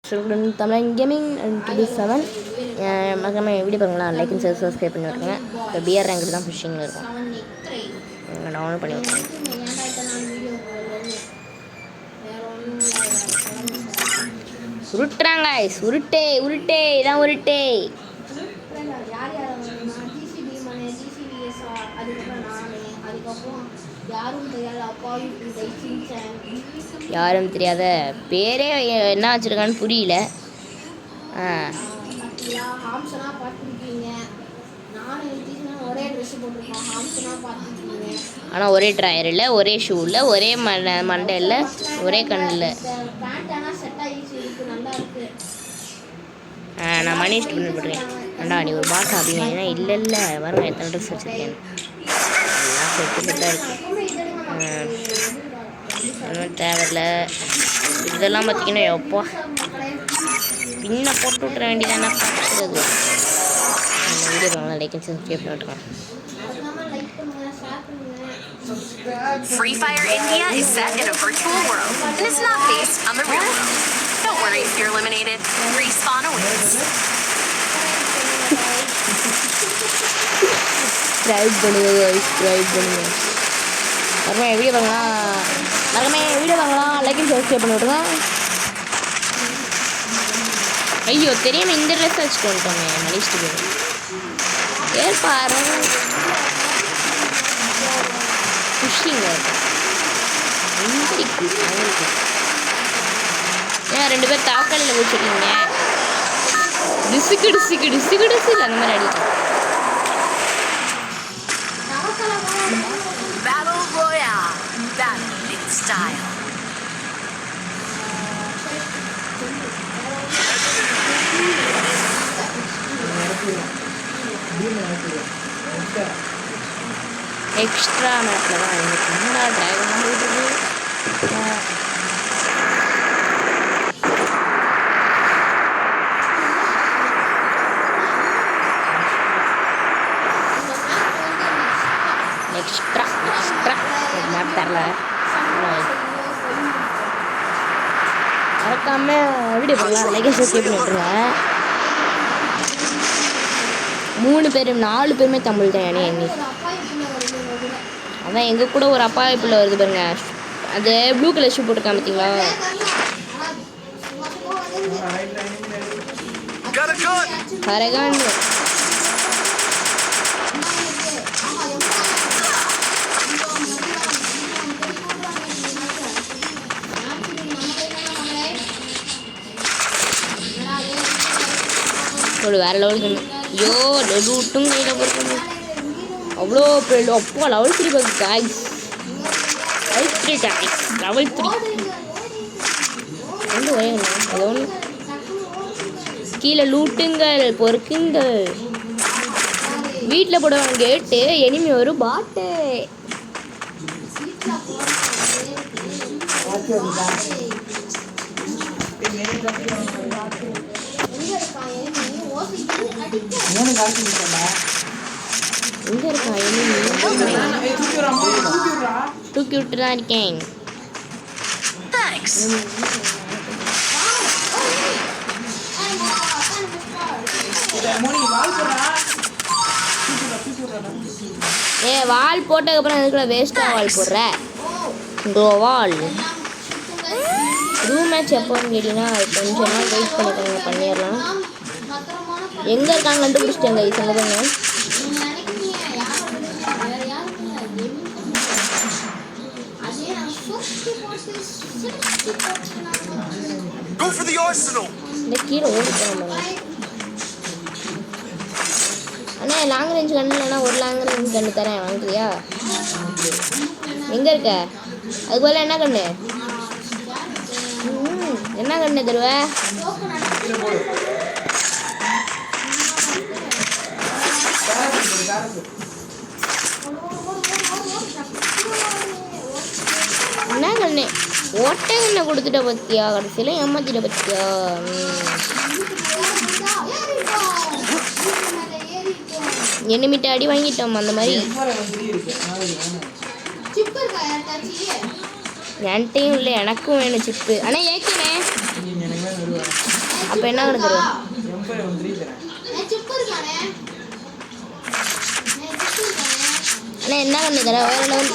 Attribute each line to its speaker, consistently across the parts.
Speaker 1: Tamil gaming 27 மறக்காம video பார்க்கலாம். Like and subscribe பண்ணி விட்டுருங்க. இப்போ பிஆர் ரேங்க் தான் ஃபிஷிங்கில் இருக்கும். டவுன்லோட் பண்ணி விட்டுருங்க. உருட்டுறாங்க உருட்டே உருட்டே இதான் உருட்டே. யாரும் தெரியாத பேரே என்ன வச்சிருக்கான்னு புரியல. ஆனால் ஒரே ட்ராயர் இல்லை, ஒரே ஷூ இல்லை, ஒரே மண்டை இல்லை, ஒரே கண் இல்லை. நான் மணி இஷ்டம் பண்ணி போட்டுருக்கேன். அண்டா நீ ஒரு பாட்டா அப்படின்னா இல்லை இல்லை வரும். எத்தனை ட்ரெஸ் வச்சுருக்கேன் எல்லாம் செட்டு இருக்கு. ஒன்றும் தேவையில்ல. இதெல்லாம் பார்த்தீங்கன்னா எப்போ பின்ன போட்டு விட்ற வேண்டியதானே பார்க்குறது. வீடியோ பண்ணலாம். லைக் அண்ட் சப்ஸ்கிரைப் பண்ணிவிட்டுருக்கோம்.
Speaker 2: Free Fire India is set in a virtual world and is not based on the real world. Don't worry if you're eliminated. Respawn awaits.
Speaker 1: Subscribe பண்ணுங்க. மறக்காம வீடியோ பார்க்கலாம். லைக் அண்ட் சப்ஸ்கிரைப் பண்ணி விட்டுருங்க. ஐயோ தெரியாமல் இந்த dress வச்சுட்டு வந்துட்டோமே. மலிச்சிட்டு போய் ஏற்பாரு குஷிங்க ஏன் 2 பேர் தாக்கலில் வச்சுருக்கீங்க. டிசுக்கு இல்லை அந்த மாதிரி அடிக்கும்.
Speaker 2: Battle Royale. Battle in style.
Speaker 1: Extra மேப்பில் தான் எனக்கு என்னடா டிரைவர்லாம் போயிட்டு எக்ஸ்ட்ரா மேப் தரல. மறக்காம வீடியோ பண்ணலாம். லைக் அண்ட் சப்ஸ்கிரைப் பண்ணி விட்டுருங்க. 3 பேர் 4 பேருமே தமிழ் தான். எண்ணி அதான் எங்கள் கூட ஒரு அப்பா பிள்ளை வருது பாருங்க. அது ப்ளூ கலர் ஷூ போட்டிருக்கான் பார்த்தீங்களா. கரகான் ஒரு வேறு லெவலுக்கு. ஐயோ லூட்டும் கையில் போட்டு அவ்வளோ அப்போ லெவல் 3 பார்த்து காய்ஸ். லெவல் 3 வந்து அது ஒன்று கீழே லூட்டுங்கள் பொறுக்குங்கள். வீட்டில் போடுவாங்க கேட்டு எனிமி ஒரு பாட்டு. எங்க இருக்கா தூக்கி விட்டு தான் இருக்கேன். வால் போட்டதுக்கப்புறம் அதுக்குள்ள வேஸ்ட்டாக வால் போடுற. வால் ரூம் மேட்ச் எப்போன்னு கேட்டிங்கன்னா அது கொஞ்சம் நாள் வெயிட் பண்ணிடலாம். எங்கே இருக்காங்க கண்டுபிடிச்சிட்டேங்க. சொல்லுங்க. இந்த கீழே ஓடி போகணும். அண்ணா லாங் ரேஞ்ச் கண்ணு இல்லைன்னா ஒரு லாங் ரேஞ்ச் கண்ணு தரேன் வாங்கிக்கிறியா? எங்கே இருக்க? அது போல் என்ன கண்ணு என்ன கண்ணு தருவ? என்ன கண்ணு ஓட்ட கண்ணை கொடுத்துட்ட பத்தியா? கடைசியில் ஏமாத்திட்ட பத்தியா? எனிமிட்ட அடி வாங்கிட்டோம். அந்த மாதிரி என்கிட்டையும் இல்லை, எனக்கும் வேணும் சிப்பு. ஆனால் ஏற்கனவே அப்போ என்ன கண்ணு தருவேன்? அண்ணா என்ன கண்ணு தர? வேற லெவல்.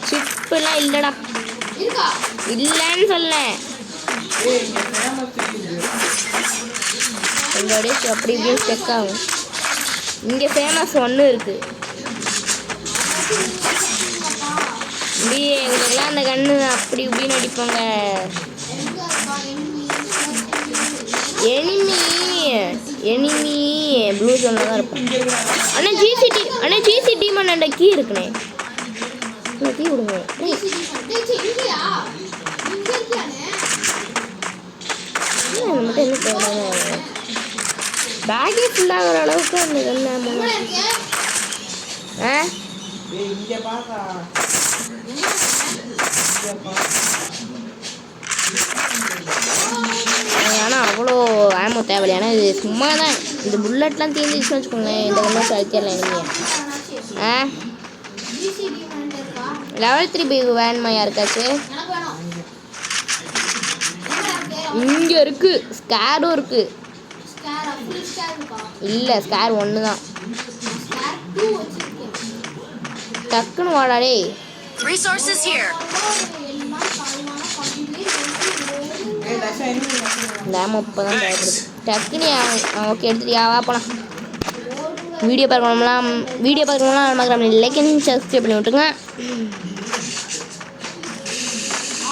Speaker 1: சிப்புலாம் இல்லைடா, இல்லைன்னு சொல்லேன். எங்களோட அப்படி இப்படின்னு ஸ்டெக் ஆகும். இங்கே ஃபேமஸ் ஒன்று இருக்குது. இப்படி எங்களுக்கெல்லாம் அந்த கண்ணு அப்படி இப்படின்னு அடிப்பாங்க. எனிமி ப்ளூ ஜோனில் தான் இருப்பேன். அண்ணா ஜிசி டீமன் அந்த கீ இருக்குண்ணே. கீ கொடுங்க. மட்டும் என்ன தேவை? பேக்கே ஃபுல்லாகிற அளவுக்கு அந்த கண்ணு ஆனால் அவ்வளோ ஆமோ தேவையில்லை. ஏன்னா இது சும்மா தான். இந்த புல்லட்லாம் தீர்ந்துச்சுன்னு வச்சுக்கோங்களேன். இந்த கண்ணு அழிச்சிடலாம் இனிமையா. லெவல் 3 வேணுமா யாருக்காச்சு? இங்கே இருக்குது. ஸ்கேரும் இருக்குது. இல்லை, ஸ்கேர் 1 தான். டக்குன்னு வாடாடே.
Speaker 2: Resources here.
Speaker 1: டேம் இப்போ தான் தேவைப்படுது. டக்குன்னு ஓகே எடுத்துட்டியா? வா போகலாம். வீடியோ பார்க்கணும்லாம் நம்ம லைக் அண்ட் சப்ஸ்கிரைப் பண்ணி விட்டுருங்க.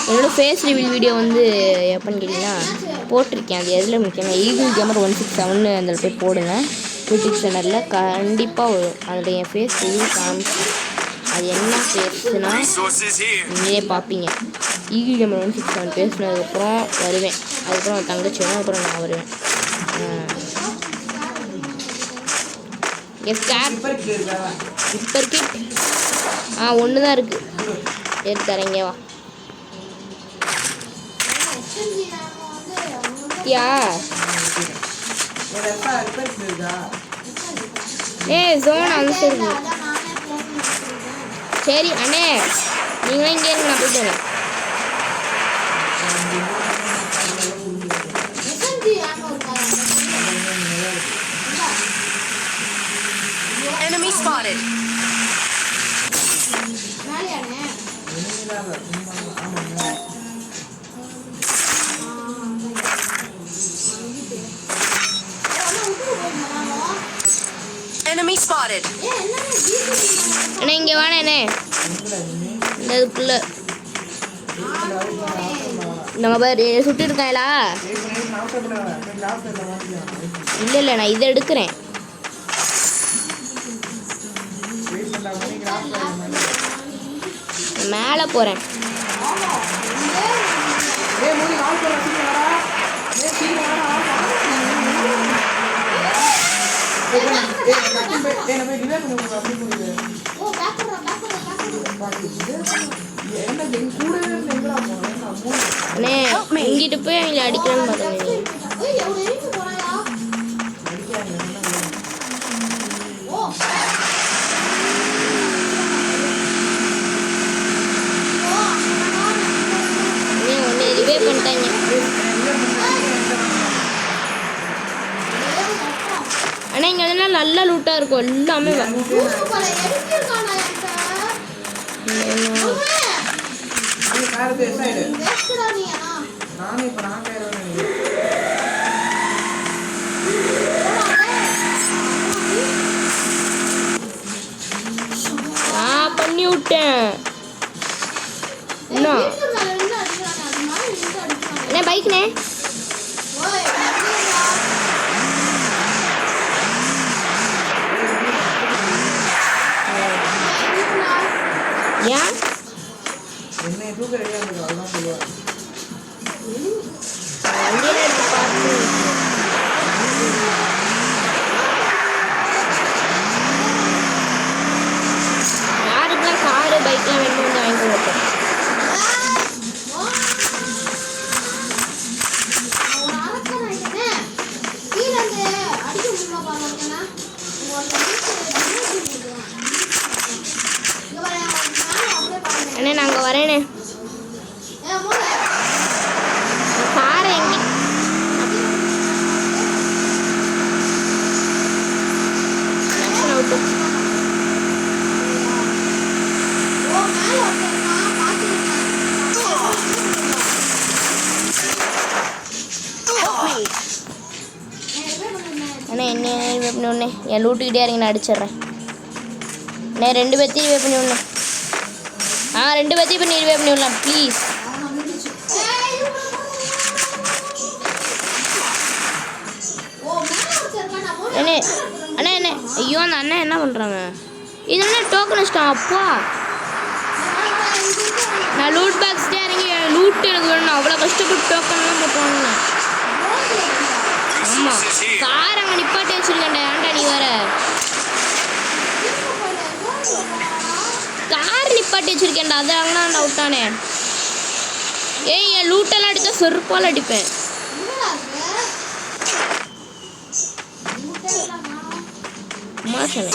Speaker 1: என்னோட ஃபேஸ் ரிவீல் வீடியோ வந்து எப்போன்னு கேட்டிங்கன்னா போட்டிருக்கேன். அது எதில் முக்கியமாக ஈகிள் கேமர் 167 அதில் போய் போடுங்க. யூடியூப் சேனலில் கண்டிப்பாக வரும். அதில் என் ஃபேஸ் ரிவீல் காமிச்சு அது என்ன ஃபேஸ்னா நீங்களே பார்ப்பீங்க. ஈகிள் கேமர் 167 பேசினதுக்கப்புறம் வருவேன். அதுக்கப்புறம் தங்கச்சி வரும். அப்புறம் நான் வருவேன். இப்போ இருக்கு. 1 தான் இருக்குது. எடுத்து தரேங்க வா. ஜோன் அனுப்பிச்சிருக்கு. சரி அண்ணே, நீங்களும் இங்கே இருங்க, நான் போயிட்டு வரேன்.
Speaker 2: Enemy spotted. Enemy spotted.
Speaker 1: அண்ணே இங்கே வாண்ணே. இந்த இதுக்குள்ள நம்ம பேர் சுட்டு இருக்காங்களா? இல்லை நான் இதை எடுக்கிறேன். மேலே போகிறேன். இங்கிட்டு போய் அவங்கள அடிக்கலான்னு பார்த்தேன். ஒன்று இதுவே பண்ணிட்டாங்க. ஆனால் இங்கே வந்து நல்ல லூட்டாக இருக்கும் எல்லாமே. நான் பண்ணி விட்டேன். என்ன பைக்னே? ஏன் யாருக்குலாம் காரு பைக்லாம் வேணும் வந்து வாங்கி கொடுப்பேன். அண்ணே நாங்கள் வரேனே. ரிவே பண்ணி விடனே. என் லூட்டுக்கிட்டே இறங்கி நான் அடிச்சிட்றேன். நான் 2 பேர்த்தையும் ரிவே பண்ணி விடணும். 2 பேர்த்தையும் இப்போ நீ ரிவே பண்ணி விடலாம் ப்ளீஸ். அண்ணே அண்ணே என்ன ஐயோ அந்த அண்ணன் என்ன பண்ணுறாங்க? இது என்ன டோக்கன் வச்சிட்டான் அப்பா. நான் லூட் பாக்ஸ்டே இறங்கி லூட் எனக்கு வேணும் அவ்வளோ கஷ்டப்பட்டு டோக்கன்லாம் போட்டுவாங்க. ஆமாம் கார் அங்கே நிப்பாட்டி வச்சுருக்கேன்டா. ஏன்டா நீ வேற கார் நிப்பாட்டி வச்சுருக்கேன்டா. அது அங்கே நான் விட்டானே. ஏய் என் லூட்டெல்லாம் அடித்தா செருப்பால் அடிப்பேன். மாசம்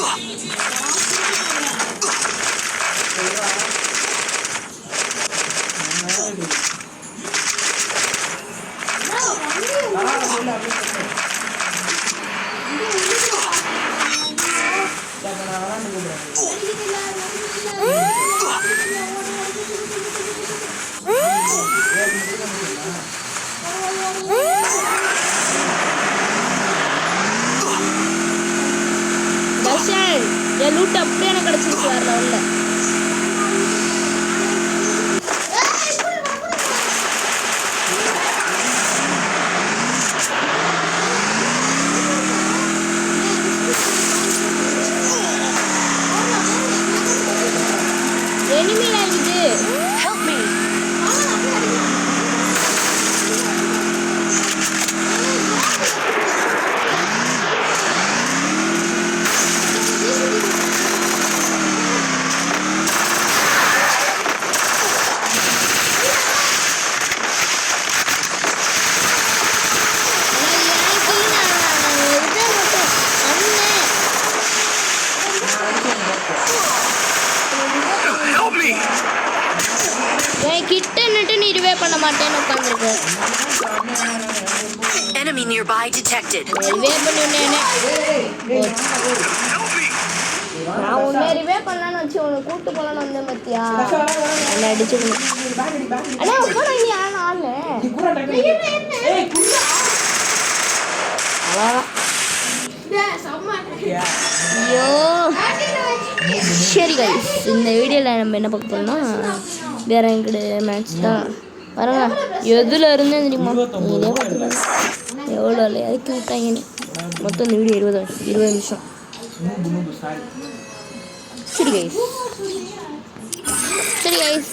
Speaker 1: என் லூட் அப்படியே எனக்கு கிடச்சிருக்கு வேறு லெவலில். எனிமி ஆகிட்டு கிட்ட நிட்டு நீ ரிவே பண்ண மாட்டேன்னு உட்காந்துருக்கு.
Speaker 2: Enemy nearby detected.
Speaker 1: ரிவே பண்ணி நான் உன்னை ரிவே பண்ணலான்னு வச்சு உனக்கு கூட்டு போகலான்னு வந்தேன் பத்தியா. என்ன அடிச்சுக்கணும். அண்ணா உட்கார நீ யாரும் ஆளு ஐயோ. சரி கைஸ் இந்த வீடியோவில் நம்ம என்ன பார்க்க போறோம்னா வேற எங்கூட மேட்ச் தான் வரங்க. எதில் இருந்தே தெரியுமா நீங்களே பார்த்துக்கலாம் எவ்வளோ இறக்கி விட்டாங்க. நீ மொத்தம் இந்த வீடியோ 20 நிமிஷம். சரி கைஸ்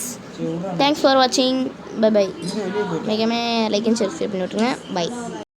Speaker 1: தேங்க்ஸ் ஃபார் வாட்சிங். Bye bye. மிகமே லைக் அண்ட் சப்ஸ்கிரைப் பண்ணி விட்டுருங்க. பை.